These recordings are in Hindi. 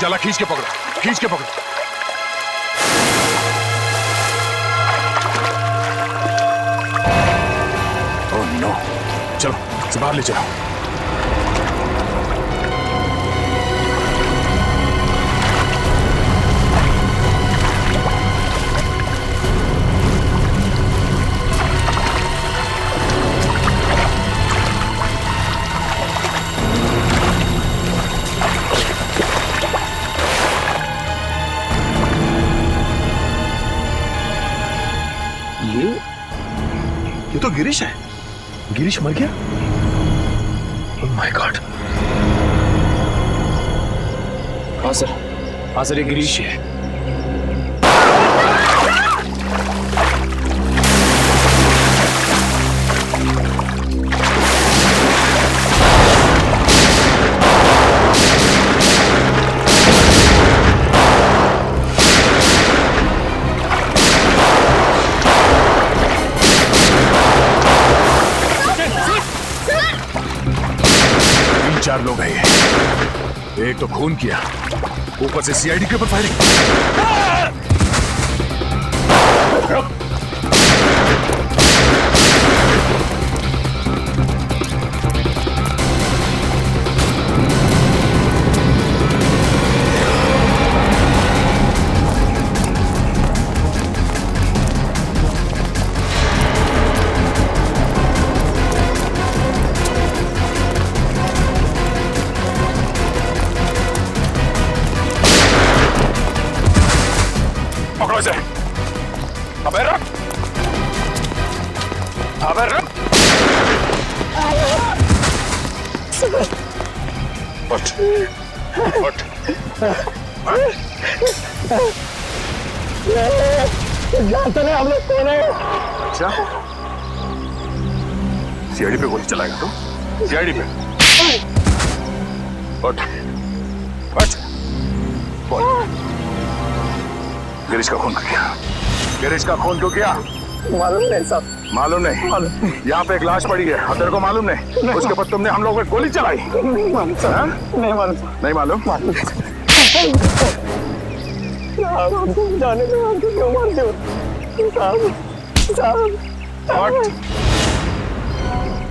जला खींच के पकड़ो, खींच के पकड़ो। ओह नो, चलो इसे बाहर ले चलो। ये तो गिरीश है। गिरीश मर गया? Oh my God. हाँ सर ये गिरीश है। चार लोग हैं ये। एक तो खून किया, ऊपर से सीआईडी के ऊपर फायरिंग। अबे रख, अबे रख। उठ, उठ, जानते नहीं हम लोग कौन है? अच्छा, सीआईडी पे गोली चलाएगा तो? सीआईडी पे? उठ, उठ, बोल। गिरीश का खून क्यों किया? गिरीश का खून क्यों किया? मालूम नहीं साहब। मालूम नहीं? यहाँ पे एक लाश पड़ी है और तेरे को मालूम नहीं? उसके ऊपर तुमने हम लोगों पे गोली चलाई? नहीं मालूम साहब। नहीं मालूम। नहीं मालूम? साहब हमको जाने दो, हमको क्यों मारते हो? साहब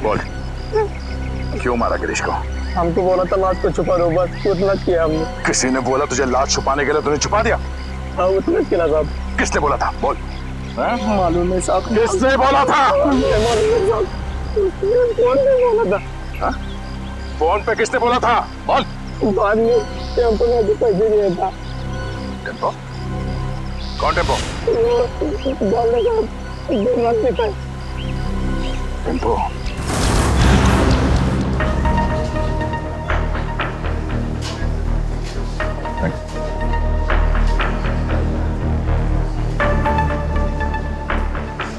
बोल, क्यों मारा गिरीश को? हमको बोला था लाश को छुपा दो, बस उतना किया हमने। किसी ने बोला तुझे लाश छुपाने के लिए, तूने छुपा दिया? हाँ उतना किया साहब। किसने बोला था? बोल। मालूम नहीं साहब। किसने बोला था? मालूम नहीं साहब। कौन ने बोला था? फोन पे किसने बोला था? बोल। बाद में टेम्पो ने भी पैसे दिया था। टेम्पो? कौन टेम्पो? बोलने का दिमाग में था। टेम्पो?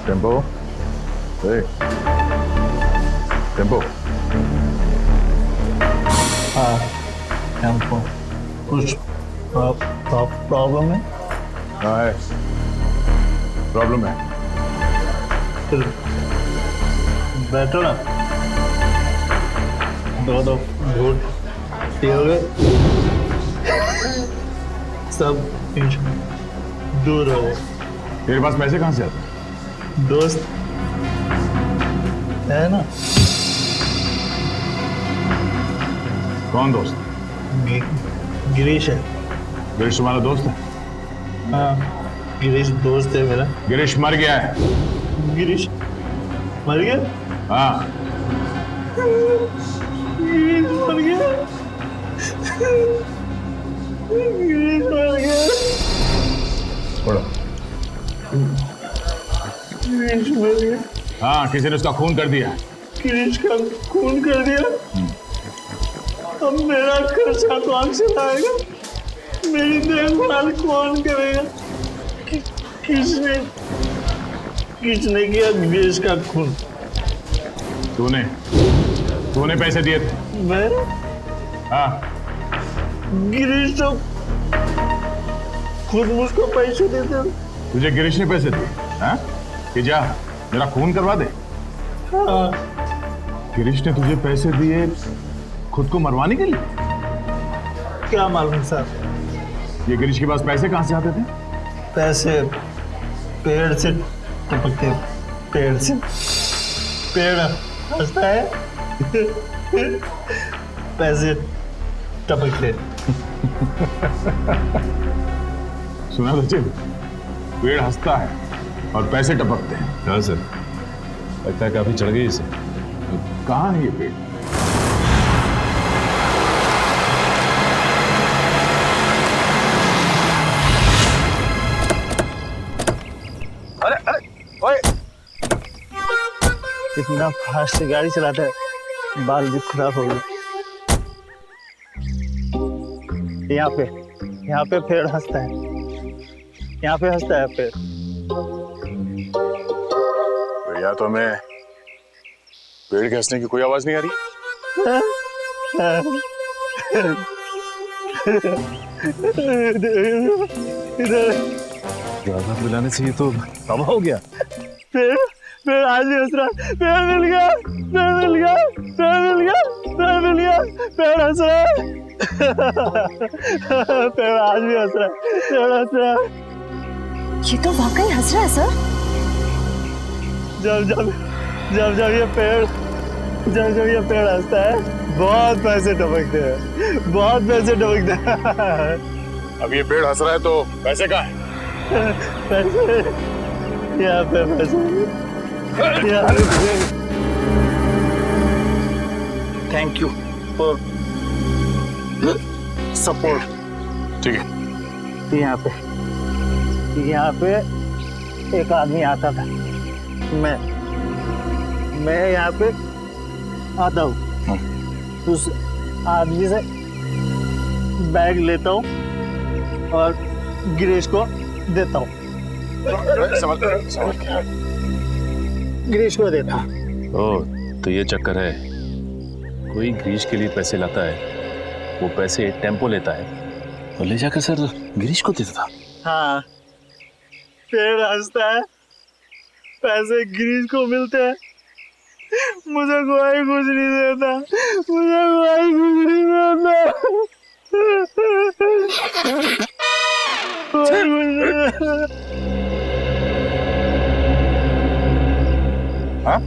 टेम्पो? टेम्पो? हाँ टेम्पो। कुछ प्रॉब्लम है? हाँ है, प्रॉब्लम है। फिर बैठो ना, दो घूट पियोगे, सब दूर हो गए। तेरे पास पैसे कहाँ से आते? दोस्त है ना? कौन दोस्त? गिरीश है। गिरीश तुम्हारा दोस्त है? हाँ गिरीश दोस्त है मेरा। गिरीश मर गया है। गिरीश मर गया? हाँ। गिरीश मर गया। गिरीश मर गया। छोड़ो। गिरीश मर गया। हाँ, किसी ने उसका खून कर दिया। गिरीश का खून कर दिया। अब मेरा खर्चा कौन चलाएगा? मेरी देखभाल कौन करेगा? किसने किया गिरीश का खून? तूने पैसे दिए थे। मैं? हाँ। गिरीश तो खुद मुझको पैसे देते। तुझे गिरीश ने पैसे दिए? हाँ? कि जा मेरा खून करवा दे। हाँ। गिरीश ने तुझे पैसे दिए खुद को मरवाने के लिए? क्या मालूम साहब। ये गिरीश के पास पैसे कहाँ से आते थे? पैसे पेड़ से टपकते, पेड़ से। पेड़ हंसता है, पैसे टपकते। सुना सचिन, पेड़ हंसता है और पैसे टपकते हैं। हाँ सर, लगता है काफी चढ़ गई इसे। कहाँ है ये पेड़? अरे अरे ओए, इतना फास्ट गाड़ी चलाता है, बाल भी खराब हो गए। यहाँ पे पेड़ हंसता है, यहाँ पे हंसता है पेड़। या तो हमें पेड़ के हंसने की कोई आवाज नहीं आ रही। ज्यादा मिलाने से ये तो तबाह हो गया। पेड़ पेड़ आज भी हंस रहा है। पेड़ मिल गया, पेड़ मिल गया, पेड़ मिल गया, पेड़ मिल गया, पेड़ हंस रहा है। पेड़ आज भी हंस रहा है, पेड़ हंस रहा है। ये तो वाकई हंस रहा है सर। जब जब जब जब ये पेड़ हंसता है, बहुत पैसे टपकते हैं, बहुत पैसे टपकते हैं। अब ये पेड़ हंस रहा है तो पैसे कहाँ है? पैसे यहाँ पे, पैसे यहाँ पे। Thank you for support. ठीक है। यहाँ पे एक आदमी आता था, मैं यहाँ पे आता हूँ, उस आदमी से बैग लेता हूँ और गिरीश को देता हूँ। गिरीश को देता हूँ। ओह, तो ये चक्कर है। कोई गिरीश के लिए पैसे लाता है, वो पैसे टेम्पो लेता है और ले जाकर सर गिरीश को देता था। हाँ, पेड़ हंसता है, पैसे गिरीश को मिलते हैं, मुझे कोई कुछ नहीं देता, मुझे कोई कुछ नहीं देता, कोई कुछ नहीं देता। हाँ?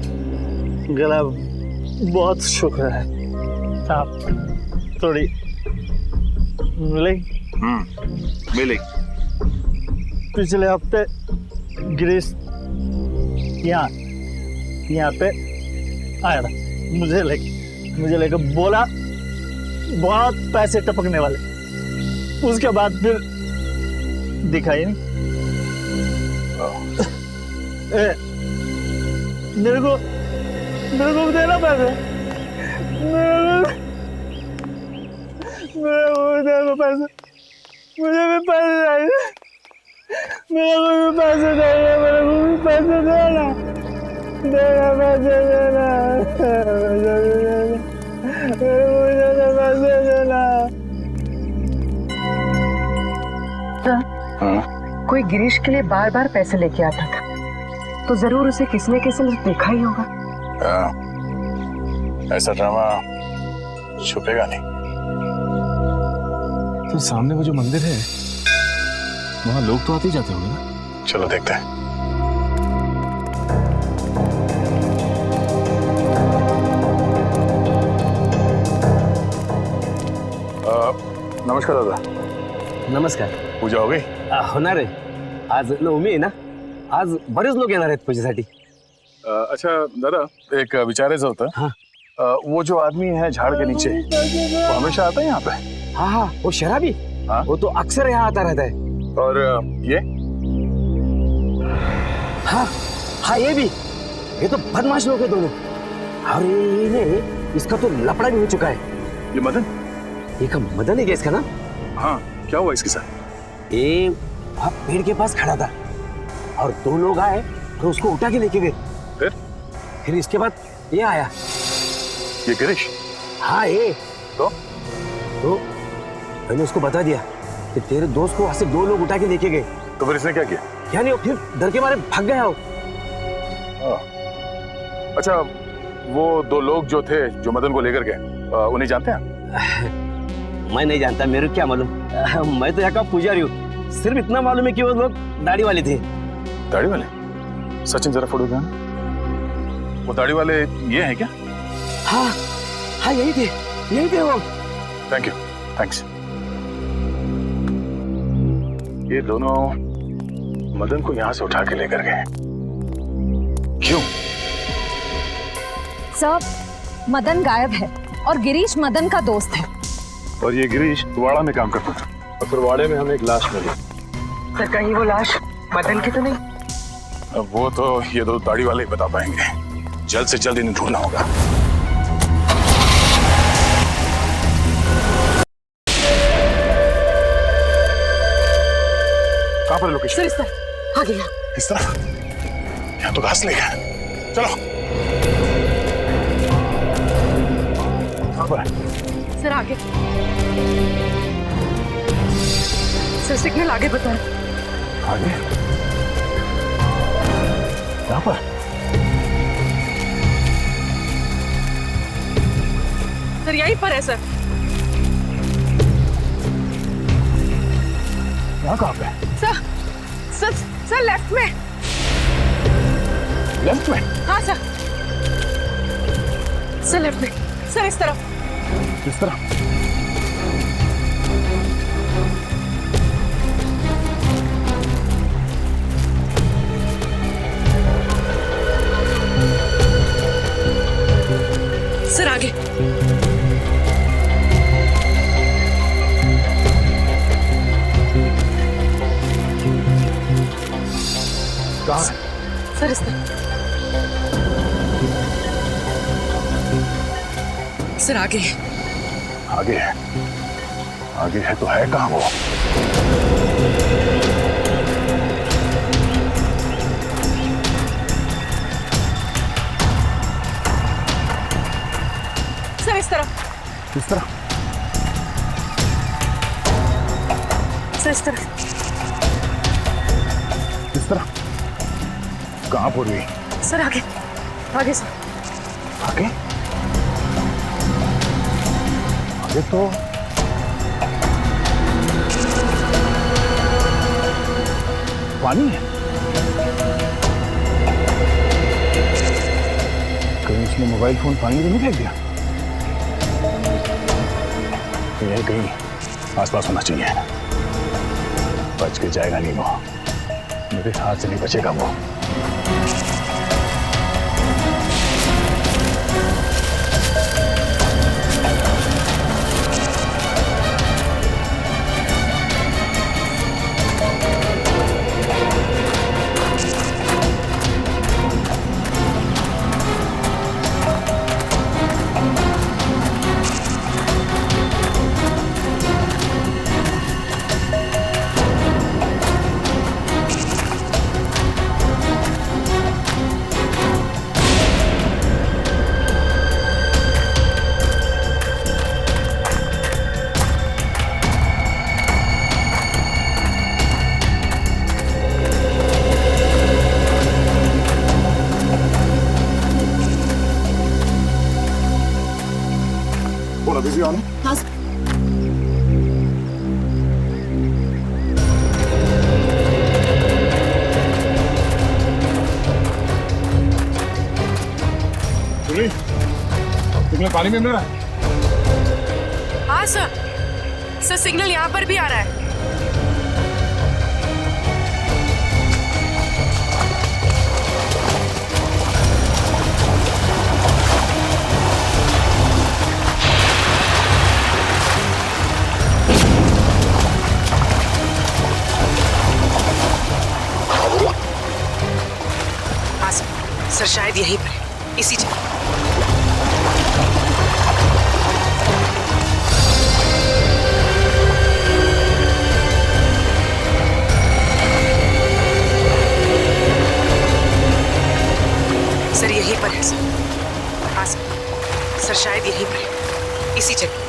गला बहुत शुक्र है, आप थोड़ी मिलेगी? मिलेगी। पिछले हफ्ते गिरीश यहाँ पे आया था, मुझे लेकर बोला बहुत पैसे टपकने वाले। उसके बाद फिर दिखाई नहीं। मेरे को देना पैसे, मेरे को पैसे, मुझे भी पैसे चाहिए, मेरे को भी पैसे चाहिए, मेरे को भी पैसे देना, पैसे देना, पैसे देना। कोई गिरीश के लिए बार बार पैसे लेके आता था, तो जरूर उसे किसी न किसी ने देखा ही होगा। ऐसा ड्रामा छुपेगा नहीं। तो सामने वो जो मंदिर है, वहाँ लोग तो आते ही जाते होंगे ना? चलो देखते हैं। नमस्कार दादा। नमस्कार। पूजा हो गई? होणार आहे, आज नवमी आहे ना, आज बरेच लोक येणार आहेत पूजेसाठी। अच्छा दादा, एक विचारायचं होतं। हाँ। वो जो आदमी है झाड़ के नीचे, वो हमेशा आता है यहाँ पे? हाँ हाँ, वो शराबी। हाँ? वो तो अक्सर यहाँ आता रहता है। और ये हाँ हाँ, ये तो बदमाश लोग हैं दोनों। अरे इसका तो लफड़ा भी हो चुका है। ये मदन? ये का मदन है क्या इसका नाम? हाँ, क्या हुआ इसके साथ? ये वहाँ पेड़ के पास खड़ा था और दो लोग आए तो उसको उठा के लेके गए। फिर इसके बाद ये आया। ये गिरीश? हाँ ये तो मैंने उसको बता दिया कि तेरे दोस्त को वहां से दो लोग उठा के लेके गए। तो फिर इसने क्या किया? क्या नहीं, फिर डर के मारे भाग गया हो। अच्छा, वो दो लोग जो थे जो मदन को लेकर गए, उन्हें जानते हैं? मैं नहीं जानता, मेरे को क्या मालूम। मैं तो यहाँ का पुजारी हूँ। सिर्फ इतना मालूम है कि वो लोग दाढ़ी वाले थे। दाढ़ी वाले? सचिन जरा फोटो देना। वो दाढ़ी वाले ये हैं क्या? हाँ हाँ, यही थे वो। Thank you, thanks. ये दोनों मदन को यहाँ से उठा के लेकर गए। क्यों? सर, मदन गायब है और गिरीश मदन का दोस्त है। और ये गिरीश वाड़ा में काम करता था और फिर वाड़े में हमें एक लाश मिली। सर कहीं वो लाश मदन की तो नहीं? अब वो तो ये दो दाढ़ी वाले ही बता पाएंगे। जल्द से जल्द इन्हें ढूंढना होगा। कहाँ पर लोकेशन? सर इस तरह आ गया। इस तरह? यहाँ तो घास लेगा। चलो। कहाँ पर है? सर आगे। सर सिग्नल आगे बताएं। आगे? यहाँ पर? सर यहीं पर है सर। यहाँ कहाँ पे? सर सर सर लेफ्ट में। लेफ्ट में? हाँ सर। सर लेफ्ट में। सर इस तरफ। किस तरह? सर आगे। कहाँ है? सर इस तरफ। सर आगे। आगे है। आगे है तो है कहाँ वो? सर इस तरफ। किस तरह? सर इस तरफ। किस तरह? कहाँ पूर्वी? सर आगे। आगे सर। आगे? आगे तो पानी है। कहीं उसने मोबाइल फोन पानी में तो नहीं फेंक दिया? यही कहीं आसपास होना चाहिए। बच के जाएगा नहीं वो। मेरे हाथ से नहीं बचेगा वो। बोला बिजी ऑन है? हाँ सुनी? सिग्नल पानी में मिल रहा है? हाँ सर सिग्नल यहाँ पर भी आ रहा है। हाँ सर शायद यहीं पर है, इसी जगह। सर यहीं पर है सर। हाँ सर शायद यहीं पर है, इसी जगह।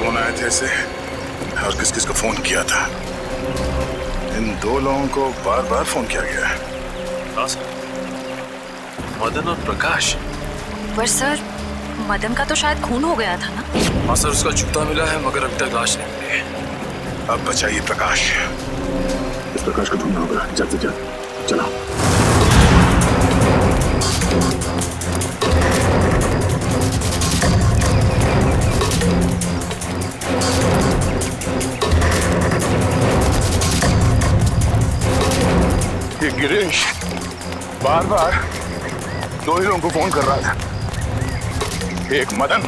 फोन आए थे इसे और किस किस को फोन किया था? इन 2 लोगों को बार बार फोन किया गया है। हाँ सर, मदन और प्रकाश। पर सर मदन का तो शायद खून हो गया था ना। हाँ सर, उसका जूता मिला है मगर अभी तक लाश नहीं मिली है। अब बचाइए प्रकाश। इस प्रकाश को ढूंढना होगा जल्द से जल्द। चलो। ये गिरीश बार बार 2 ही लोगों को फोन कर रहा था, एक मदन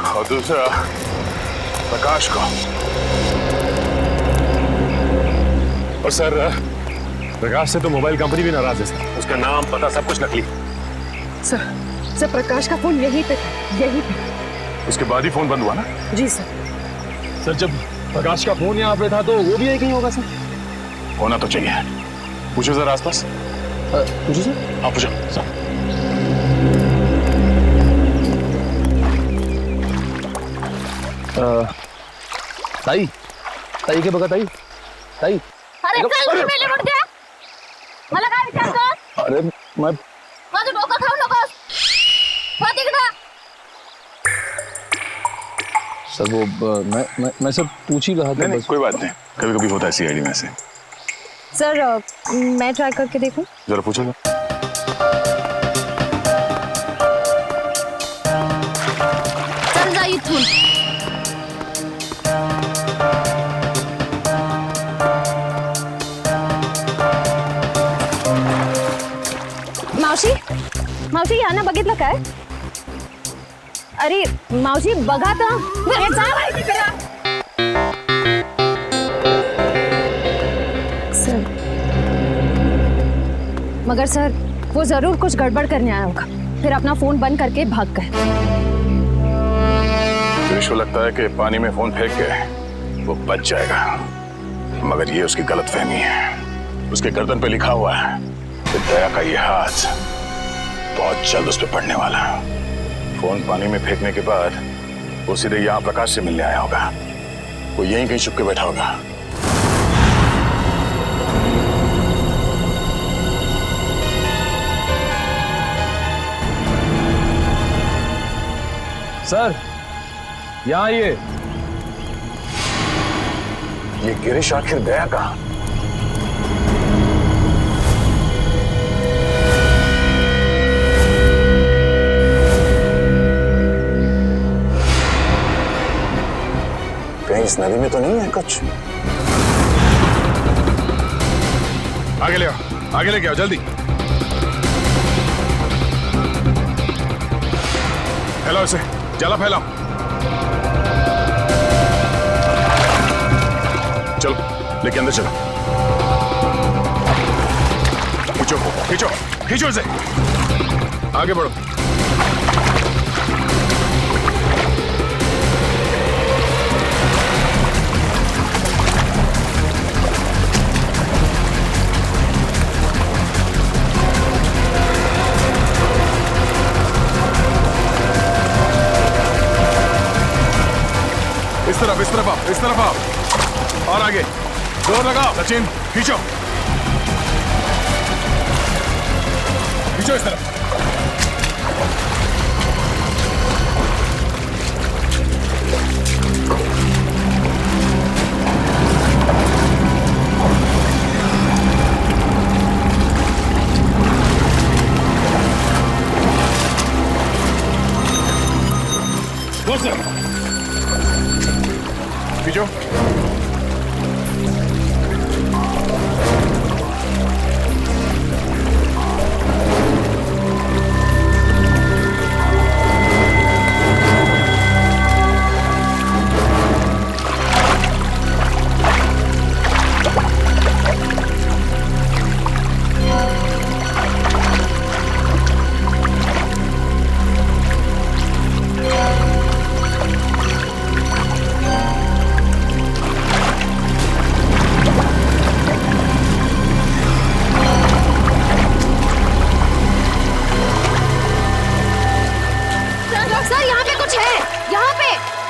और दूसरा प्रकाश को। और सर प्रकाश से तो मोबाइल कंपनी भी नाराज है सर। उसका नाम पता सब कुछ नकली। सर प्रकाश का फोन यहीं पे था, यहीं पे। उसके बाद ही फोन बंद हुआ ना? जी सर। सर जब प्रकाश का फोन यहाँ पे था तो वो भी यही कहीं होगा सर। होना तो चाहिए। पूछो जरा आसपास। पूछो सर। हाँ पूछो सर। ताई ताई के बगा ताई ताई। अरे चल मेले मुड़ गया मला काय विचारतो? अरे मैं माझं डोकं खाऊ नकोस. हो तिकडं. सर वो मैं सब पूछ ही रहा था। नहीं, कोई बात नहीं, कभी कभी होता है सीआईडी में से। सर मैं ट्राई करके देखूं? जरा पूछो ना। चल जा इथून. मावशी यानं बघितलं काय? अरे मावशी बघा तर. सर मगर सर वो जरूर कुछ गड़बड़ करने आया होगा, फिर अपना फोन बंद करके भाग गए। गिरीश को लगता है कि पानी में फोन फेंक के वो बच जाएगा, मगर ये उसकी गलतफहमी है। उसके गर्दन पे लिखा हुआ है कि दया का ये हाथ बहुत जल्द उस पर पड़ने वाला है। फोन पानी में फेंकने के बाद वो सीधे यहाँ प्रकाश से मिलने आया होगा। वो यहीं कहीं छुप के बैठा होगा। सर यहाँ ये गिरीश आखिर गया कहाँ? कहीं इस नदी में तो नहीं है कुछ? आगे ले आओ, आगे लेके आओ जल्दी। फैलाओ इसे, जला फैलाओ। चलो लेके अंदर चलो। खींचो खींचो खींचो इसे, आगे बढ़ो। इस तरफ आओ, इस तरफ आओ और आगे जोर लगाओ। सचिन खींचो खींचो इस तरफ। खींचो।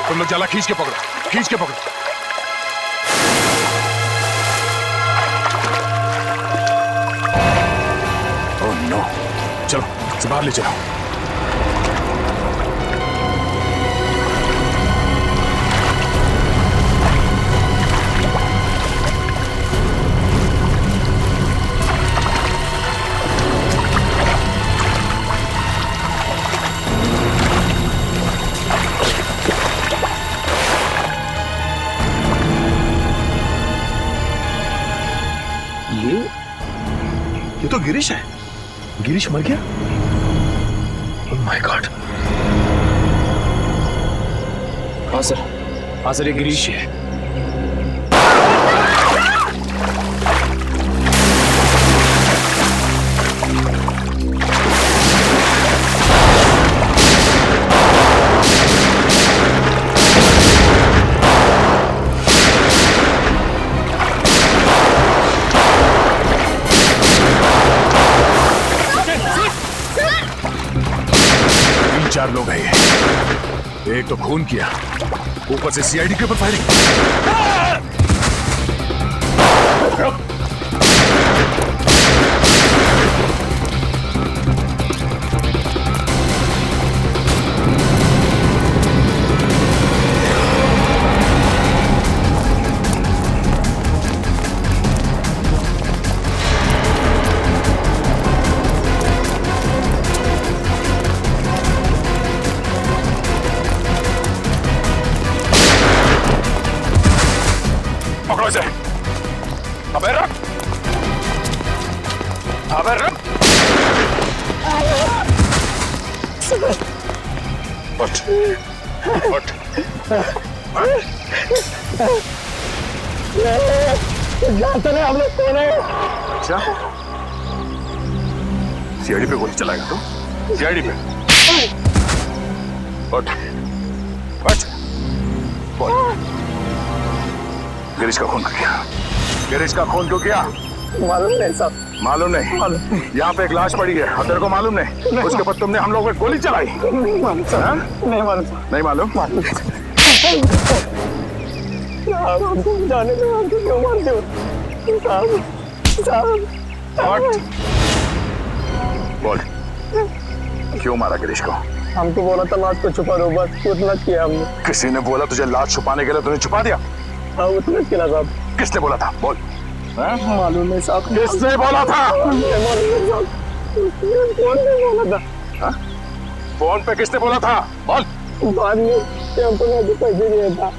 तुम लोग जाला खींच के पकड़ो, खींच के पकड़ो। ओह नो, चलो इसे बाहर ले चलो। ये तो गिरीश है। गिरीश मर गया? Oh my God. हाँ सर ये गिरीश ही है। चार लोग हैं ये। एक तो खून किया, ऊपर से सीआईडी के ऊपर फायरिंग। पकड़ो इसे। अबे रख, अबे रख। उठ, उठ। जानते नहीं हम लोग कौन है? अच्छा, सीआईडी पे गोली चलाएगा तू? सीआईडी पे? उठ, उठ। बोल। गिरीश का खून क्यों किया? गिरीश का खून क्यों किया? मालूम नहीं साहब। मालूम नहीं? यहाँ पे एक लाश पड़ी है और तेरे को मालूम नहीं? उसके बाद तुमने हम लोगों पे गोली चलाई? नहीं मालूम साहब। नहीं मालूम। नहीं मालूम? साहब हमको जाने दो, हमको क्यों मारते हो? साहब बोल, क्यों मारा गिरीश को? हमको बोला था लाश को छुपा दो, बस उतना किया हमने। किसी ने बोला तुझे लाश छुपाने के लिए, तूने छुपा दिया? हाँ उतना किया साहब। किसने बोला था? बोल। मालूम नहीं साहब। किसने बोला था? मालूम नहीं साहब। कौन ने बोला था? फोन पे किसने बोला था? बोल। बाद में टेम्पो ने भी पैसे दिया था।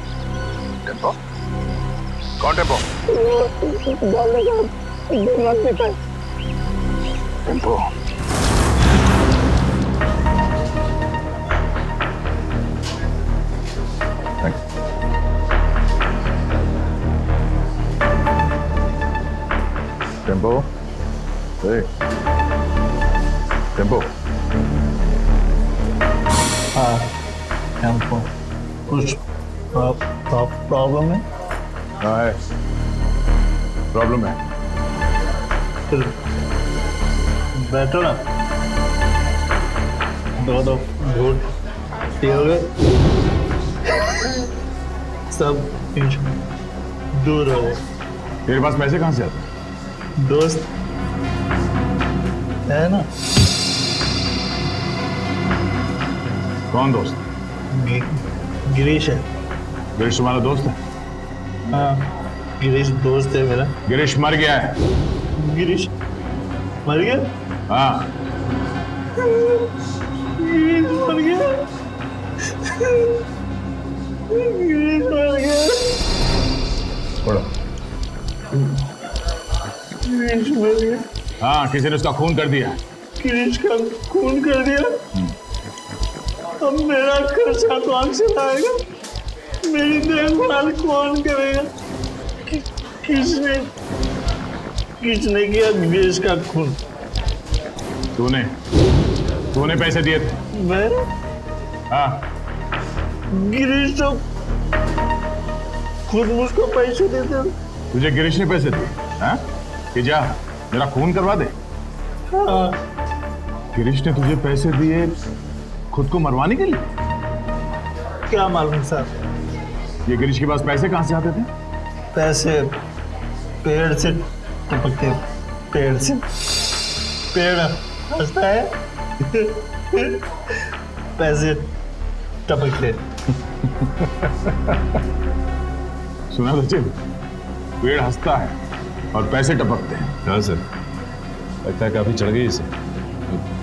टेम्पो? कौन टेम्पो? बोलने का 2 लाख देता है। टेम्पो? टेम्पो? टेम्पो? हाँ टेम्पो। कुछ प्रॉब्लम है? हाँ है, प्रॉब्लम है। फिर बैठो ना, 2 घूट पियोगे, सब दूर हो गए। तेरे पास पैसे कहाँ से आते? दोस्त है ना? कौन दोस्त? गिरीश है। गिरीश तुम्हारा दोस्त है? हाँ गिरीश दोस्त है मेरा। गिरीश मर गया है। गिरीश मर गया? हाँ। गिरीश मर गया। गिरीश मर गया। पढ़ो। गिरीश मर गया। हाँ, किसी ने उसका खून कर दिया। गिरीश का खून कर दिया। अब मेरा खर्चा कौन चलाएगा? मेरी देखभाल कौन करेगा? किसने किया गिरीश का खून? तूने पैसे दिए थे? मैं? हाँ। गिरीश तो खुद मुझको पैसे देते। तुझे गिरीश ने पैसे दिए? हाँ? कि जा मेरा खून करवा दे। हाँ। गिरीश ने तुझे पैसे दिए खुद को मरवाने के लिए? क्या मालूम सर। ये गिरीश के पास पैसे कहाँ से आते थे? पैसे पेड़ से टपकते, पेड़ से। पेड़ हंसता है, पैसे टपकते। सुना सचिन, पेड़ हंसता है और पैसे टपकते हैं। हाँ सर, लगता है काफी चढ़ गई इसे।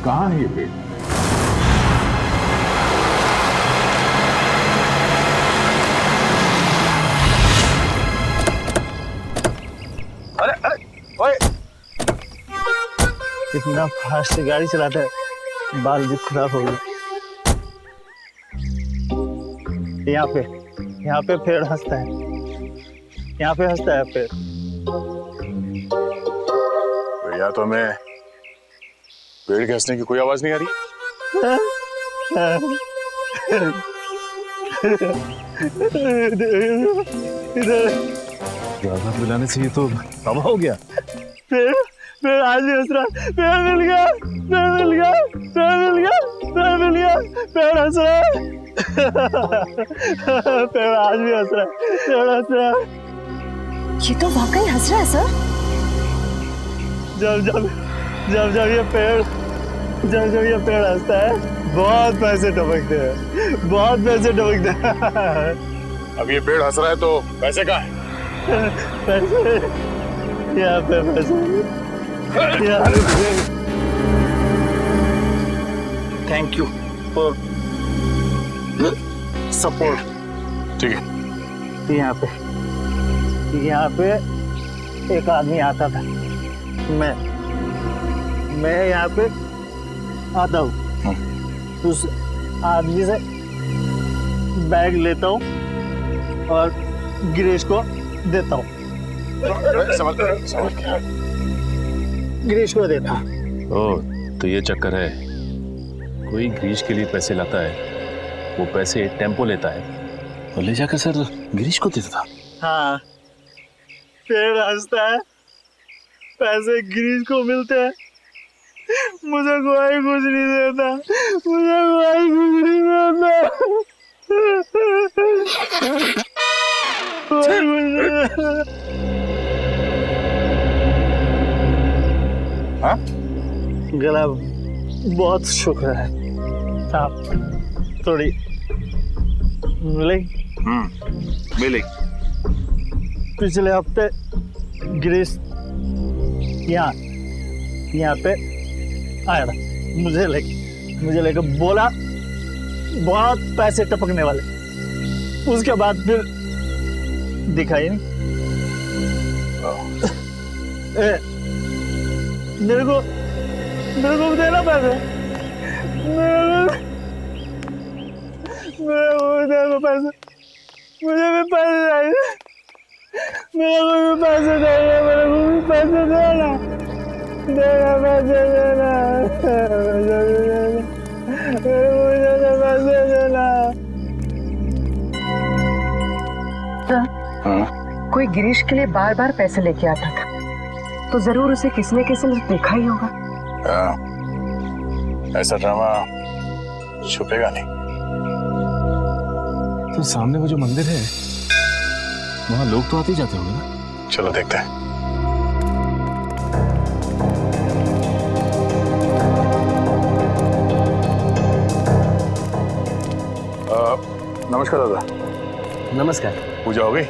कहाँ है ये पेड़? अरे अरे ओए, इतना फास्ट गाड़ी चलाता है, बाल भी खराब हो गए। यहाँ पे पेड़ हंसता है, यहाँ पे हंसता है पेड़। तो या तो हमें पेड़ के हंसने की कोई आवाज नहीं आ रही, ज्यादा मिलाने से ये तो तबाह हो गया। पेड़ आज भी हंस रहा है। पेड़ मिल गया, पेड़ मिल गया, पेड़ मिल गया, पेड़ मिल गया, पेड़ हंस रहा है। पेड़ आज भी हंस रहा है, पेड़ हंस रहा है। ये तो वाकई हंस रहा है सर। जब ये पेड़ हंसता है, बहुत पैसे टपकते हैं, बहुत पैसे टपकते हैं। अब ये पेड़ हंस रहा है तो पैसे कहाँ है? पैसे यहाँ पे, पैसे यहाँ पे। Thank you for support. ठीक है, यहाँ पे एक आदमी आता था, मैं यहाँ पे आता हूँ, उस आदमी से बैग लेता हूँ और गिरीश को देता हूँ। गिरीश को देता हूँ। ओह, तो ये चक्कर है। कोई गिरीश के लिए पैसे लाता है, वो पैसे टेम्पो लेता है और ले जाकर सर गिरीश को देता था। हाँ, पेड़ हंसता है, पैसे गिरीश को मिलते हैं। मुझे कोई कुछ नहीं देता, मुझे कोई कुछ नहीं देता। हाँ? गला बहुत शुक्र है आप थोड़ी मिलेगी। पिछले हफ्ते गिरीश यहाँ पे आया था, मुझे लेकर बोला बहुत पैसे टपकने वाले। उसके बाद फिर दिखाई नहीं। मेरे को देना पैसे, मेरे को देना पैसे, मुझे भी पैसे चाहिए, मेरे को भी पैसे चाहिए, मेरे को भी पैसे देना, पैसे देना, पैसे देना। कोई गिरीश के लिए बार बार पैसे लेके आता था, तो जरूर उसे किसी न किसी ने देखा ही होगा। ऐसा ड्रामा छुपेगा नहीं। तो सामने वो जो मंदिर है, वहाँ लोग तो आते ही जाते होंगे ना? चलो देखते हैं। नमस्कार दादा। नमस्कार। पूजा हो गई?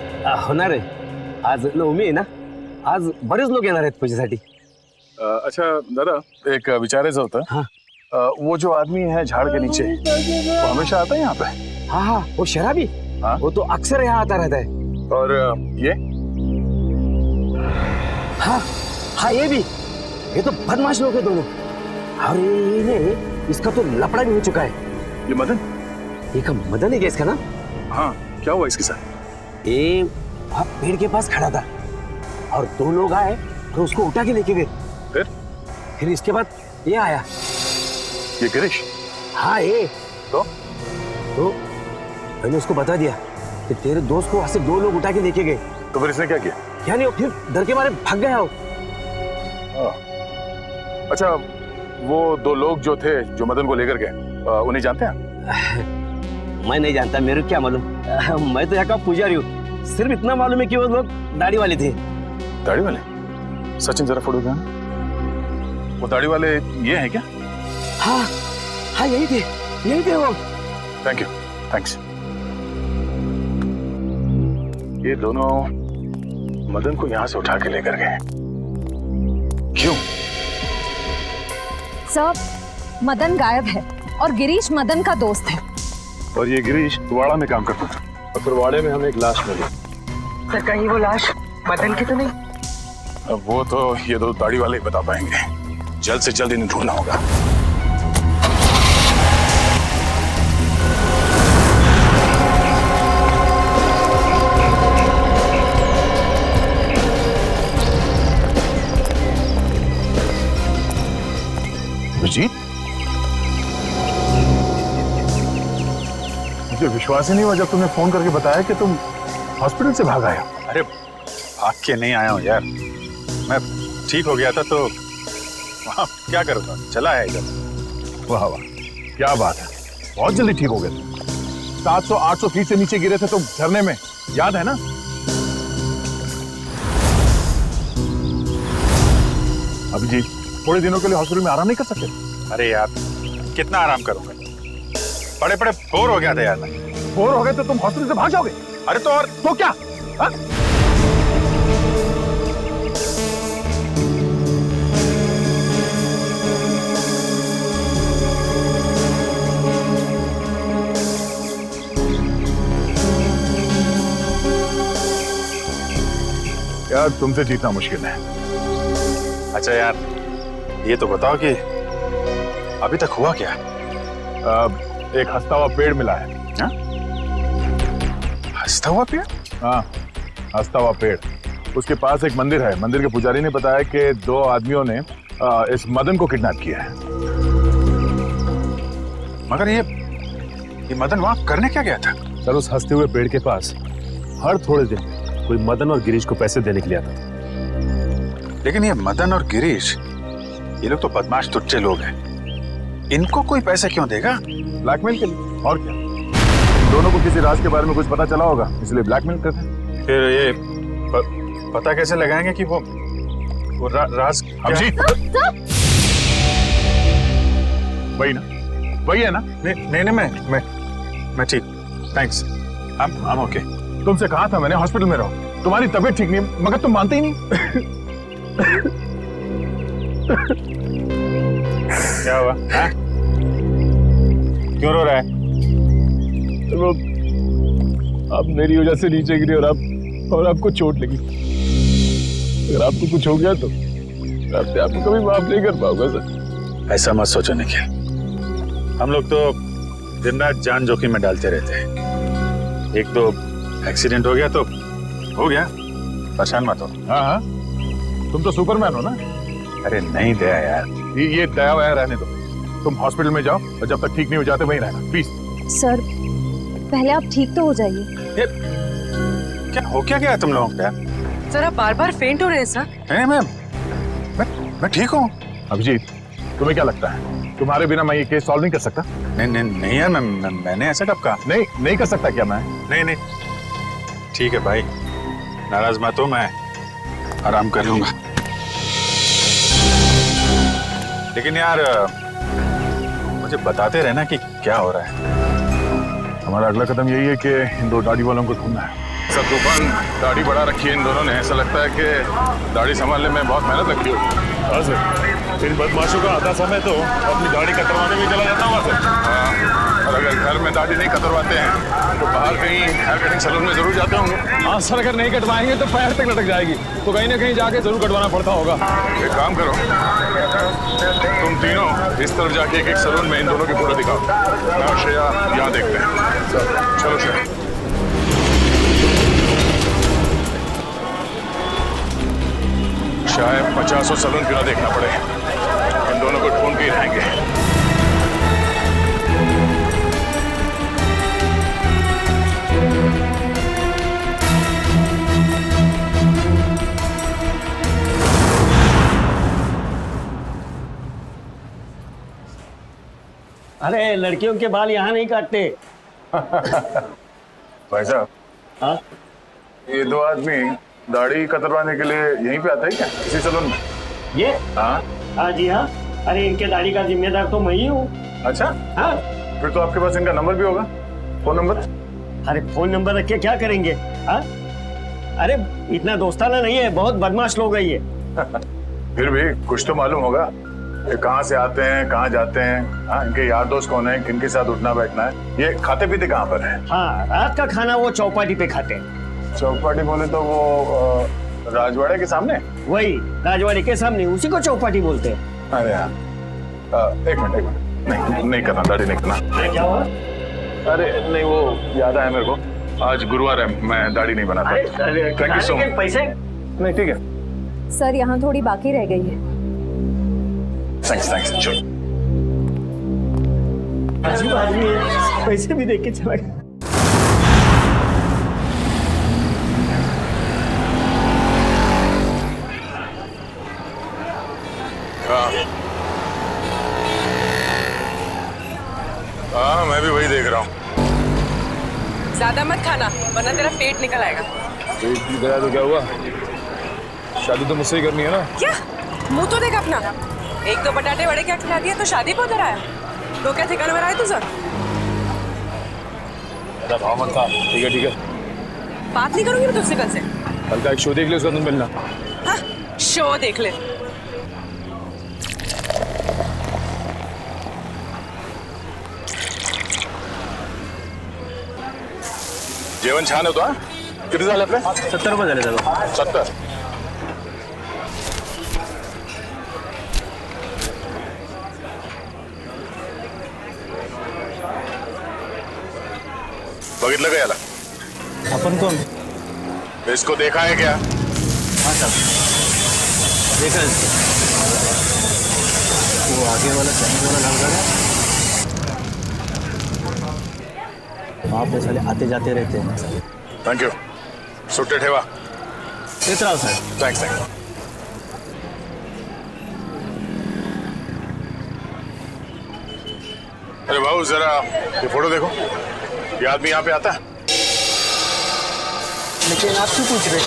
होणार आहे, आज नवमी आहे ना, आज बरेच लोक येणार आहेत पूजेसाठी। अच्छा दादा, एक विचारायचं होतं। हाँ। वो जो आदमी है झाड़ के नीचे, वो हमेशा आता है यहाँ पे? हाँ, वो शराबी। हाँ? वो तो अक्सर यहाँ आता रहता है। और ये हाँ, ये तो बदमाश लोग है दोनों। अरे इसका तो लफड़ा भी हो चुका है। ये मदन? ये का मदन है क्या इसका नाम? हाँ, क्या हुआ इसके साथ? ये पेड़ के पास खड़ा था और दो लोग आए तो उसको उठा के लेके गए। फिर इसके बाद ये आया। ये गिरीश? हाँ, ये तो मैंने उसको बता दिया कि तेरे दोस्त को वहां से दो लोग उठा के लेके गए। तो फिर इसने क्या किया? क्या नहीं, फिर डर के मारे भाग गया वो। अच्छा, वो दो लोग जो थे जो मदन को लेकर गए, उन्हें जानते हैं? मैं नहीं जानता, मेरे को क्या मालूम। मैं तो यहाँ का पुजारी हूँ। सिर्फ इतना मालूम है कि वो लोग दाढ़ी वाले थे। दाढ़ी वाले? सचिन जरा फोटो देना। वो दाढ़ी वाले ये हैं क्या? हाँ हाँ, यही थे वो। Thank you, thanks. ये दोनों मदन को यहाँ से उठा के लेकर गए, क्यों? सर, मदन गायब है और गिरीश मदन का दोस्त है। और ये गिरीश वाड़ा में काम करता था, और फिर वाड़े में हमें एक लाश मिली। सर कहीं वो लाश मदन की तो नहीं? अब वो तो ये दो दाढ़ी वाले ही बता पाएंगे। जल्द से जल्द इन्हें ढूंढना होगा। अजीत, मुझे विश्वास ही नहीं हुआ जब तुमने फोन करके बताया कि तुम हॉस्पिटल से भाग आए। अरे भाग के नहीं आया हूँ यार, मैं ठीक हो गया था तो वहाँ क्या करूँगा, चला है इधर। वाह वाह, क्या बात है, बहुत जल्दी ठीक हो गए। 700-800 फीट से नीचे गिरे थे तुम झरने में, याद है ना? अभिजीत, थोड़े दिनों के लिए हॉस्पिटल में आराम नहीं कर सकते? अरे यार कितना आराम करूँगा, बड़े बड़े बोर हो गया था यार। बोर हो गए तो तुम हॉस्पिटल से भाग जाओगे? अरे तो और तो क्या हा? यार तुमसे जीतना मुश्किल है। अच्छा यार ये तो बताओ कि अभी तक हुआ क्या? एक हंसता हुआ पेड़ मिला है। हाँ? हंसता हुआ पेड़? हाँ, हंसता हुआ पेड़। उसके पास एक मंदिर है। मंदिर के पुजारी ने बताया कि 2 आदमियों ने इस मदन को किडनैप किया है। मगर ये मदन वहां करने क्या गया था? सर, उस हंसते हुए पेड़ के पास हर थोड़े दिन में कोई मदन और गिरीश को पैसे देने के लिए आता था। लेकिन ये मदन और गिरीश, ये लोग तो बदमाश तुच्चे लोग हैं, इनको कोई पैसे क्यों देगा? ब्लैकमेल के लिए, और क्या? दोनों को किसी राज के बारे में कुछ पता चला होगा, इसलिए ब्लैकमेल करते हैं। फिर ये पता कैसे लगाएंगे कि वो राज अभिजीत, वही ना, वही है ना? नहीं मैं ठीक, थैंक्स, I'm ओके। तुमसे कहा था मैंने हॉस्पिटल में रहो, तुम्हारी तबीयत ठीक नहीं, मगर तुम मानते ही नहीं। क्या हुआ? क्यों रो रहा है? वो आप मेरी वजह से नीचे गिरे और आपको चोट लगी। अगर आपको कुछ हो गया तो मैं अपने आप को कभी माफ नहीं कर पाऊंगा सर। ऐसा मत सोचो निखिल, हम लोग तो दिन रात जान जोखिम में डालते रहते हैं। एक दो एक्सीडेंट हो गया तो हो गया, परेशान मत हो। हाँ, तुम तो सुपरमैन हो ना? अरे नहीं दया यार, ये दया वया रहने दो। तुम हॉस्पिटल में जाओ और जब तक ठीक नहीं हो जाते वहीं रहना, प्लीज। सर, पहले आप ठीक तो हो जाइए। क्या हो क्या गया तुम लोगों को? सर आप बार बार फेंट हो रहे हैं सर। नहीं मैं ठीक हूँ। अभिजीत, तुम्हें क्या लगता है तुम्हारे बिना मैं ये केस सॉल्व नहीं कर सकता? नहीं यार, मैंने ऐसा कब कहा? नहीं कर सकता क्या मैं? नहीं ठीक है भाई, नाराज मत हो, मैं आराम कर लूंगा। लेकिन यार मुझे बताते रहना कि क्या हो रहा है। हमारा अगला कदम यही है कि इन 2 दाढ़ी वालों को ढूंढना है। सब तूफान दाढ़ी बढ़ा रखी है इन दोनों ने, ऐसा लगता है कि दाढ़ी संभालने में बहुत मेहनत लगती होगी। हाँ सर, इन बदमाशों का आधा समय तो अपनी दाढ़ी कतरवाने में चला जाता होगा सर। हाँ, और अगर घर में दाढ़ी नहीं कतरवाते हैं तो बाहर कहीं हेयर कटिंग सैलून में जरूर जाते होंगे। हाँ सर, अगर नहीं कटवाएंगे तो पैर तक लटक जाएगी, तो कहीं ना कहीं जाके जरूर कटवाना पड़ता होगा। एक काम करो, तुम तीनों इस तरफ जाके एक सैलून में इन दोनों की फोटो दिखाओ। मैं और श्रेया यहाँ देखते हैं। चलो श्रेया। शायद 50 सैलून क्यों ना देखना पड़े, इन दोनों को ढूंढ के ही रहेंगे। अरे लड़कियों के बाल यहाँ नहीं काटते, भाई साहब, हाँ ये दो आदमी दाढ़ी कतरवाने के लिए यहीं पे आते हैं क्या, इसी सैलून में? ये हाँ। हाँ जी हाँ, अरे इनके दाढ़ी का जिम्मेदार तो मैं ही हूँ। अच्छा, हाँ, फिर तो आपके पास इनका नंबर भी होगा, फोन नंबर? अरे फोन नंबर रख के क्या करेंगे? हाँ, अरे इतना दोस्ताना नहीं है, बहुत बदमाश लोग है ये। फिर भी कुछ तो मालूम होगा कि कहाँ से आते हैं, कहाँ जाते हैं, हाँ, इनके यार दोस्त कौन है, किनके साथ उठना बैठना है, ये खाते पीते कहाँ पर है? हाँ, रात का खाना वो चौपाटी पे खाते हैं। चौपाटी बोले तो वो राजवाड़े के सामने? वही राजवाड़ी के सामने, उसी को चौपाटी बोलते हैं। अरे हाँ, एक मिनट, नहीं करना, दाढ़ी नहीं करना। अरे क्या हुआ? अरे नहीं, वो याद आया मेरे को, आज गुरुवार है, मैं दाढ़ी नहीं बनाता। Thank you so much. पैसे नहीं, ठीक है। सर यहाँ थोड़ी बाकी रह गई है। थैंक्स, चलो। अजीब आदमी है, पैसे भी देके चला गया। हाँ, मैं भी वही देख रहा हूँ। ज्यादा मत खाना वरना तेरा पेट निकल आएगा। पेट निकल आया तो क्या हुआ? शादी तो मुझसे ही करनी है ना। क्या मुंह तो देख अपना, एक दो बटाटे वड़े क्या खिला दिया तो शादी को उधर आया। तो क्या ठिकाने में रहा है तुझे? भाव मत खा। ठीक है। बात नहीं करूंगी मैं तुझसे कल से। कल का एक शो देख ले, उसका तुम मिलना। हाँ, शो देख ले। जेवण छान होतो हा? किती झाले आपले? 70 रुपये झाले दादा। 70. बघितलं का याला? अपन कौन? इसको देखा है क्या? हाँ साहब, देखा इसको। वो आगे वाला चाइनीज वाला लड़का है, वहाँ पे साले आते जाते रहते हैं। Thank you. सुट्टे ठेवा. देख रहा हूँ सर। थैंक्स. अरे भाऊ, जरा ये फोटो देखो. ये आदमी यहाँ पे आता है? लेकिन आप क्यों पूछ रहे?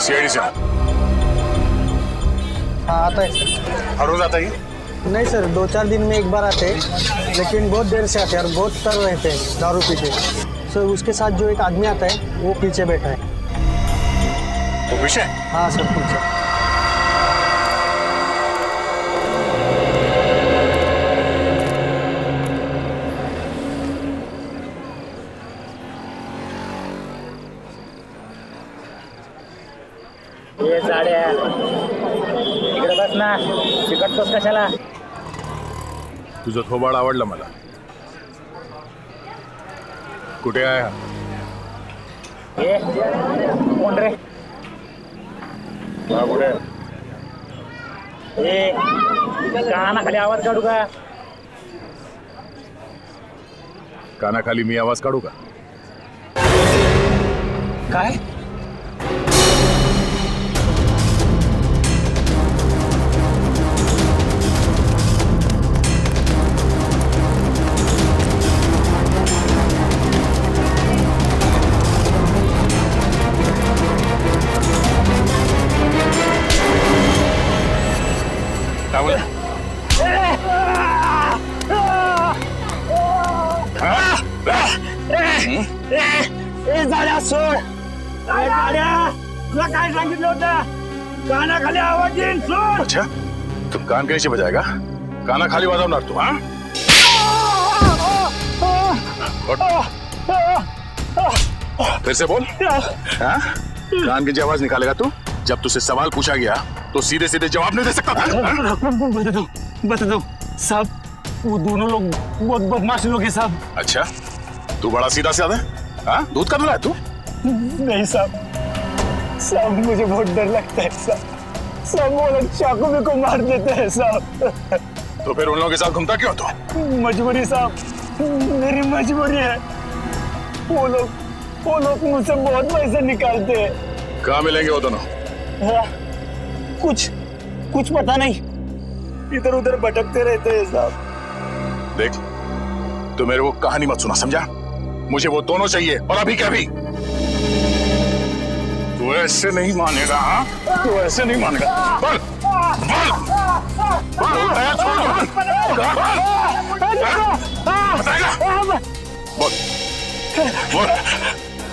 सीआईडी से. हाँ, आता है सर। हर रोज आता है? नहीं सर, 2-4 दिन में एक बार आते हैं, लेकिन बहुत देर से आते हैं और बहुत तर रहते हैं दारू पीते। सर उसके साथ जो एक आदमी आता है वो पीछे बैठा है। वो पीछे? हाँ सर, पीछे। ये साड्या इकडे बस ना, चिकटतोस कशाला? तुझं थोबाड आवडलं मला. कुठे आहे हा? ये कोण रे? हा, कुठे आहे? ए, कानाखाली आवाज काढू का? कानाखाली मी आवाज काढू का? काय? काय बोला? ए झाल्या सोड. काय झाल्या? तुला काय सांगितलं होतं? कानाखाली आवाज येईल, सोड. अच्छा, तू कान के नीचे बजाएगा? काना खाली वाजवणार तू? हाँ? फिर से बोल. हाँ? कान की आवाज निकालेगा तू? जब तुझसे सवाल पूछा गया तो सीधे सीधे जवाब नहीं दे सकता था? बता दो साहब, वो दोनों लोग बहुत बदमाश लोग हैं साहब। अच्छा, तू बड़ा सीधा साधा है? हाँ? दूध का धुला है तू? नहीं साहब, साहब मुझे बहुत डर लगता है साहब। सब वो लोग चाकू में को मार देते हैं साहब। तो फिर उन लोगों के साथ घूमता क्यों तू? मजबूरी साहब, मेरी मजबूरी है। वो लोग मुझसे बहुत पैसे निकालते हैं। कहाँ मिलेंगे वो दोनों? हाँ, कुछ पता नहीं, इधर उधर भटकते रहते हैं साहब। देख, तो मेरे को कहानी मत सुना, समझा? मुझे वो दोनों चाहिए, और अभी क्या भी। तू ऐसे नहीं मानेगा, हाँ? तू ऐसे नहीं मानेगा। बोल बोल बोल, दया छोड़ बोल। बताएगा? बोल बोल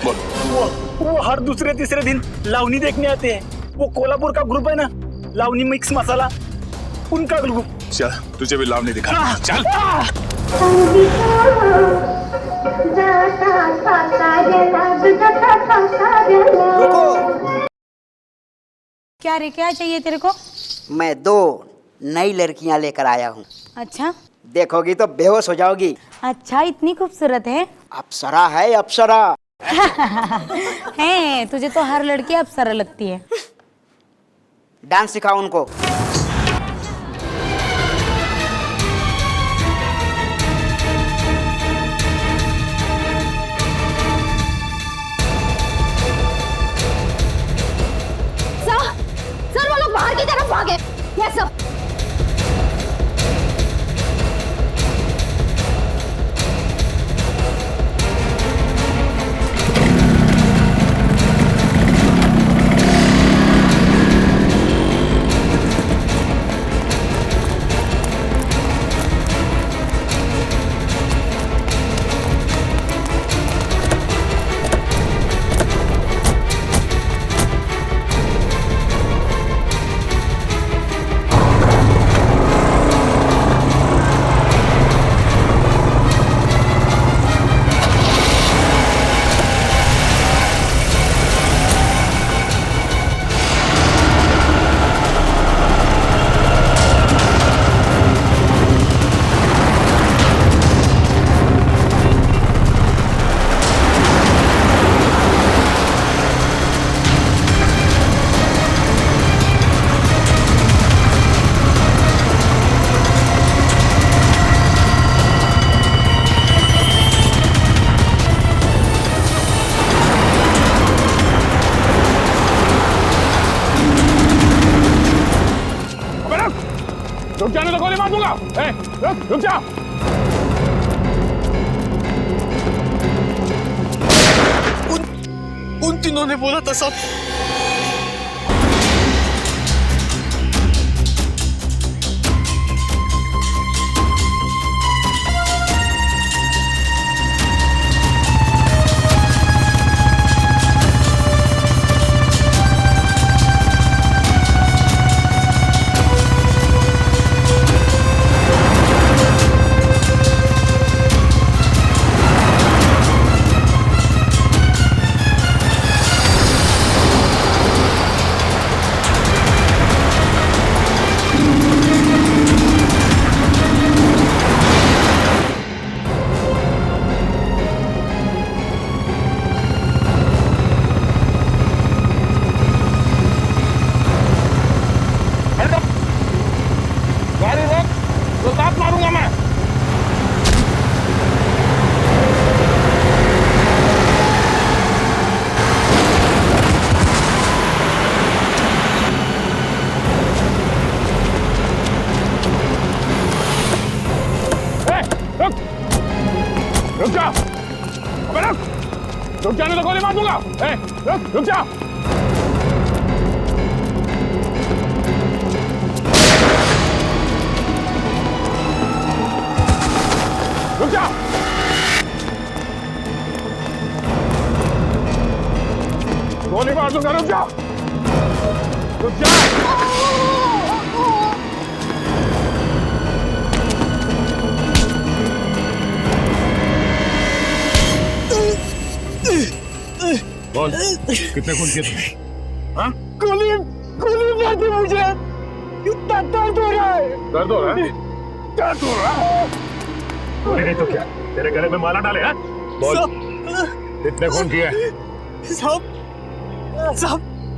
बोल। वो हर दूसरे तीसरे दिन लावनी देखने आते हैं। वो कोल्हापुर का ग्रुप है ना, लावनी मिक्स मसाला, उनका ग्रुप। चल तुझे भी लावनी दिखा। चल क्या रे, क्या चाहिए तेरे को? मैं 2 नई लड़कियां लेकर आया हूँ। अच्छा देखोगी तो बेहोश हो जाओगी। अच्छा, इतनी खूबसूरत है? अप्सरा है, अप्सरा। है, तुझे तो हर लड़की अप्सरा लगती है। डांस सिखाओ उनको। सर वो लोग बाहर की तरफ भागे। Yes sir. रुक जाने तो गोली मार दूंगा। रुक जा। उन तीनों ने बोला था सब। रुक जा। अबे रुक। रुक जाने तो गोली मार दूंगा। रुक जा। रुक जा। गोली मार दूंगा। रुक जा। रुक जा। बोल, कितने खून किए तुमने? हाँ? गोली मार दी मुझे। इतना दर्द हो रहा है। दर्द हो रहा है? दर्द हो रहा है? गोली नहीं तो क्या? तेरे गले में माला डाले हैं? बोल, कितने खून किए? सब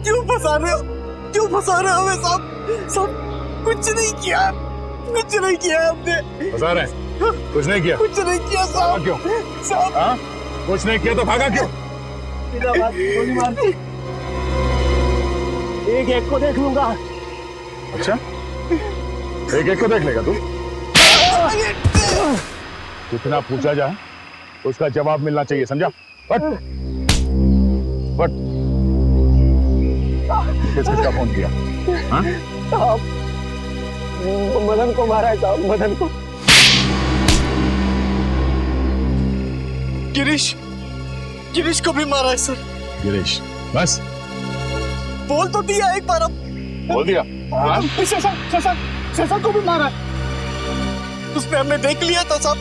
क्यों फंसा रहे हो? क्यों फंसा रहे हो हमें? सब कुछ नहीं किया हमने। फंसा रहे? कुछ नहीं किया? कुछ नहीं किया साहब। क्यों? साहब, हाँ? कुछ नहीं किया तो भागा क्यों? गोली मार दी। एक को देख लूंगा। अच्छा, एक को देख लेगा तू? जितना पूछा जाए उसका जवाब मिलना चाहिए, समझा? बट किसका फोन किया? हाँ? मदन को मारा है साहब, मदन को। गिरीश को भी मारा है सर। गिरीश, बस बोल तो दिया एक बार, अब बोल दिया। हाँ? शशा को भी मारा है। उसने हमने देख लिया था साहब,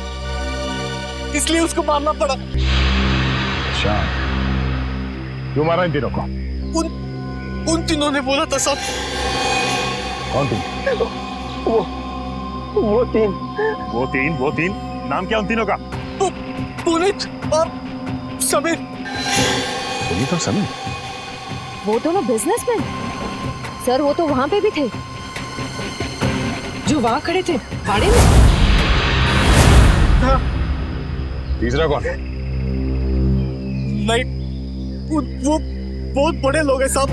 इसलिए उसको मारना पड़ा। अच्छा, क्यों मारा इन तीनों को? उन तीनों ने बोला था साहब। कौन तीन? वो तीन नाम क्या उन तीनों का? पुनीत और समीर। पुनीत और समीर? वो दोनों बिजनेसमैन सर, वो तो वहां पे भी थे जो वहां खड़े थे भाड़े में। हाँ। तीसरा कौन? नहीं, वो बहुत बड़े लोग हैं साहब,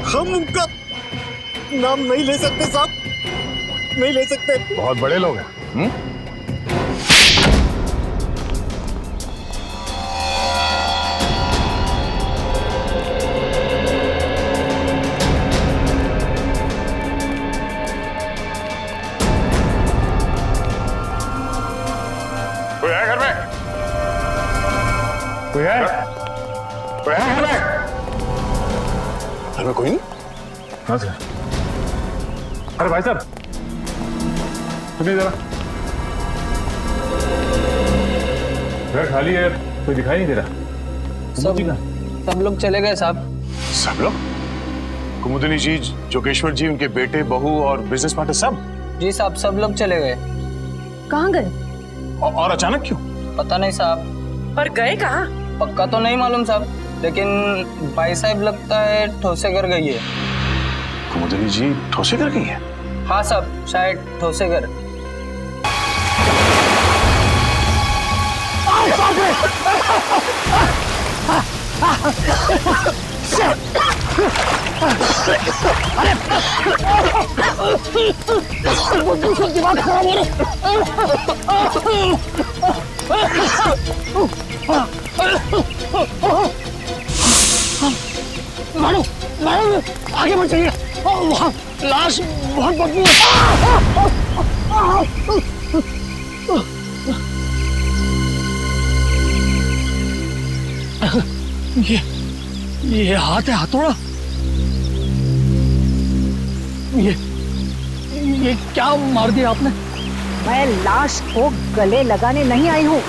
हम उनका नाम नहीं ले सकते साहब, नहीं ले सकते। बहुत बड़े लोग हैं। कोई है घर में? कोई है? कोई है घर में? घर में कोई नहीं? हाँ सर। अरे भाई साहब सुनिए जरा, घर खाली है, कोई दिखाई नहीं दे रहा। सब लोग चले गए साहब। सब लोग? कुमुदिनी जी, जोगेश्वर जी, उनके बेटे, बहू और बिजनेस पार्टनर सब? जी साहब, सब लोग चले गए। कहाँ गए? और अचानक क्यों? पता नहीं साहब। और गए कहाँ? पक्का तो नहीं मालूम साहब, लेकिन भाई साहब लगता है ठोसेगर गई है। कुमुदिनी जी ठोसेगर गई है? हाँ साहब, शायद ठोसेगर। दिमाग खराब हो मारो मारो, आगे बढ़ जाइए, वहाँ लाश बहुत बदबू है। ये हाथ है, हथौड़ा। ये क्या मार दिया आपने? मैं लाश को गले लगाने नहीं आई हूँ।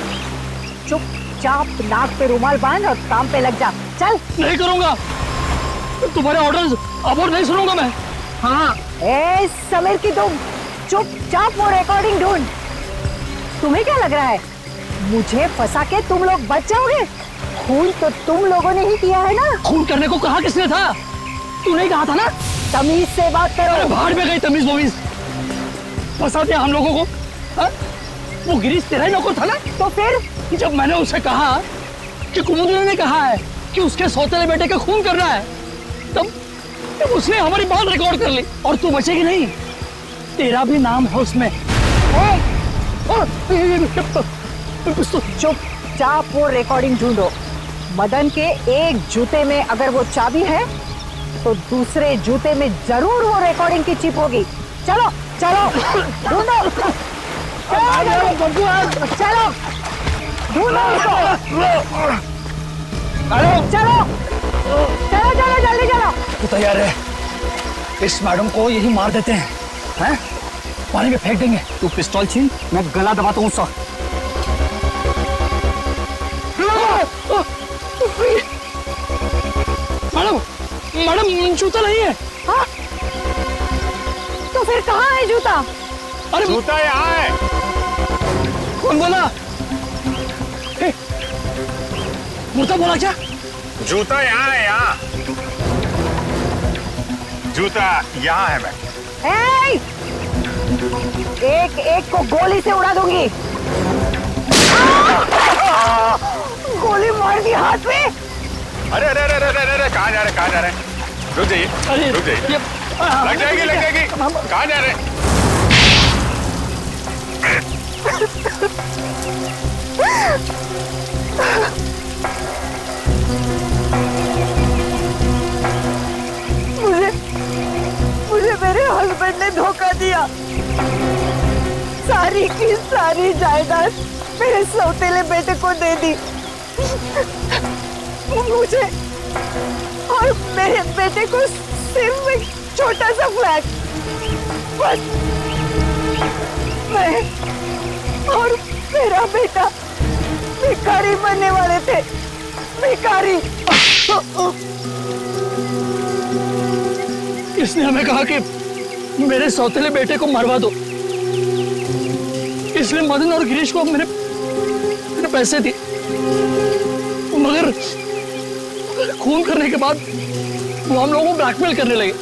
चुपचाप नाक पे रुमाल बांध और काम पे लग जा। चल। नहीं करूँगा, तुम्हारे ऑर्डर्स अब और नहीं सुनूंगा मैं। हाँ, ए समीर की तुम चुपचाप वो रिकॉर्डिंग ढूंढ। तुम्हें क्या लग रहा है मुझे फंसा के तुम लोग बच जाओगे? खून तो तुम लोगों ने ही किया है ना। खून करने को कहा किसने था? तू नहीं कहा था ना? तमीज से बात करो। अरे बाहर में गई तमीज वमीज, फंसा दिया हम लोगों को। हा? वो गिरीश तेरा ही नौकर था ना? तो फिर जब मैंने उसे कहा कि कुमुदिनी ने कहा है कि उसके सौतेले बेटे का खून करना है, तब उसने हमारी बात रिकॉर्ड कर ली। और तू बचेगी नहीं, तेरा भी नाम है उसमें। चुपचाप वो रिकॉर्डिंग ढूंढो। मदन के एक जूते में अगर वो चाबी है तो दूसरे जूते में जरूर वो रिकॉर्डिंग की चिप होगी। चलो चलो ढूंढो, चलो ढूंढो उसको। चलो चलो चलो जल्दी चलो। तू तैयार है? इस मैडम को यही मार देते हैं, हैं? पानी में फेंक देंगे। तू पिस्तौल छीन, मैं गला दबाता हूँ उसका। मैडम मैडम जूता नहीं है। हाँ? तो फिर कहाँ है जूता? अरे जूता यहाँ है। कौन बोला? जूता बोला क्या? जूता यहाँ है, यहाँ जूता यहाँ है। मैं एक एक को गोली से उड़ा दूंगी। गोली मार दी हाथ में। अरे अरे अरे अरे अरे कहाँ जा रहे, कहाँ जा रहे? रुक जाइए, रुक जाइए। लग जाएगी, लग जाएगी। कहाँ जा रहे? मुझे मेरे हस्बैंड ने धोखा दिया। सारी की सारी जायदाद मेरे सौतेले बेटे को दे दी। मुझे और मेरे बेटे को सिर्फ एक छोटा सा फ्लैट, बस मैं और मेरा बेटा भिखारी बनने वाले थे, भिखारी। इसने हमें कहा कि मेरे सौतेले बेटे को मरवा दो, इसलिए मदन और गिरीश को मैंने पैसे दिए, मगर खून करने के बाद वो हम लोगों को ब्लैकमेल करने लगे।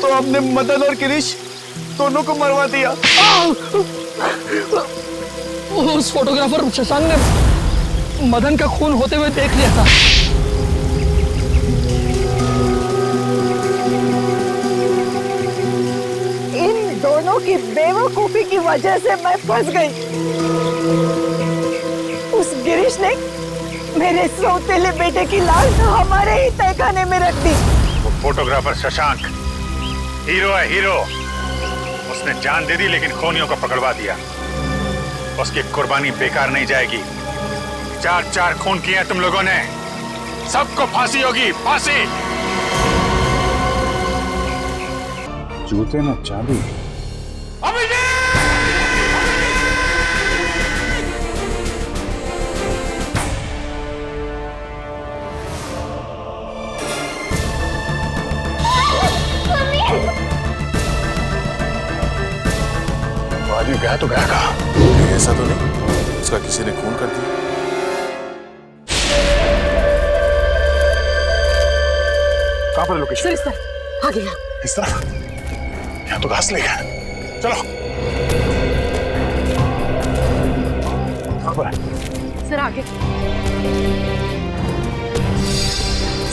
तो आपने मदन और गिरीश दोनों को मरवा दिया। उस फोटोग्राफर शशांक ने मदन का खून होते हुए देख लिया था। इन दोनों की बेवकूफी की वजह से मैं फंस गई। उस गिरीश ने मेरे सौतेले बेटे की लाश हमारे ही तहखाने में रख दी। वो फोटोग्राफर शशांक हीरो है, हीरो। उसने जान दे दी लेकिन खूनियों को पकड़वा दिया। उसकी कुर्बानी बेकार नहीं जाएगी। 4 खून किए तुम लोगों ने, सबको फांसी होगी, फांसी। जूते में चाबी। आदमी गया तो गया कहाँ? ऐसा तो नहीं उसका किसी ने खून कर दिया? कहाँ पर लोकेशन? सर इस तरफ आगे यहाँ। इस तरफ? यहाँ तो घास लेगा। चलो। कहाँ पर है? सर आगे।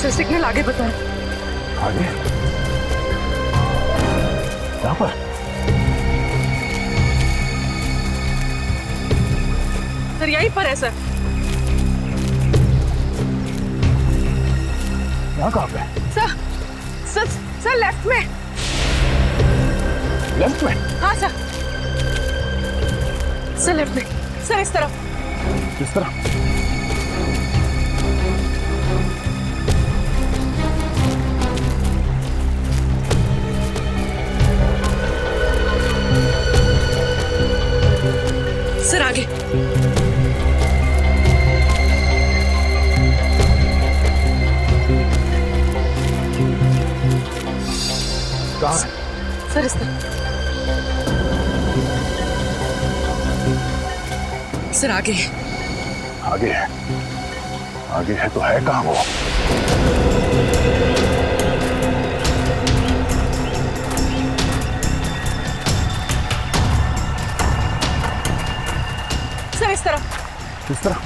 सर सिग्नल आगे बताएं। आगे? यहाँ पर? सर यहीं पर है सर। यहाँ कहाँ पे? सर लेफ्ट में। लेफ्ट में? हाँ सर लेफ्ट में। सर इस तरफ। किस तरह? सर आगे। कहाँ है? सर इस तरफ। सर आगे है। आगे है? आगे है तो है कहाँ वो? सर इस तरफ। किस तरह?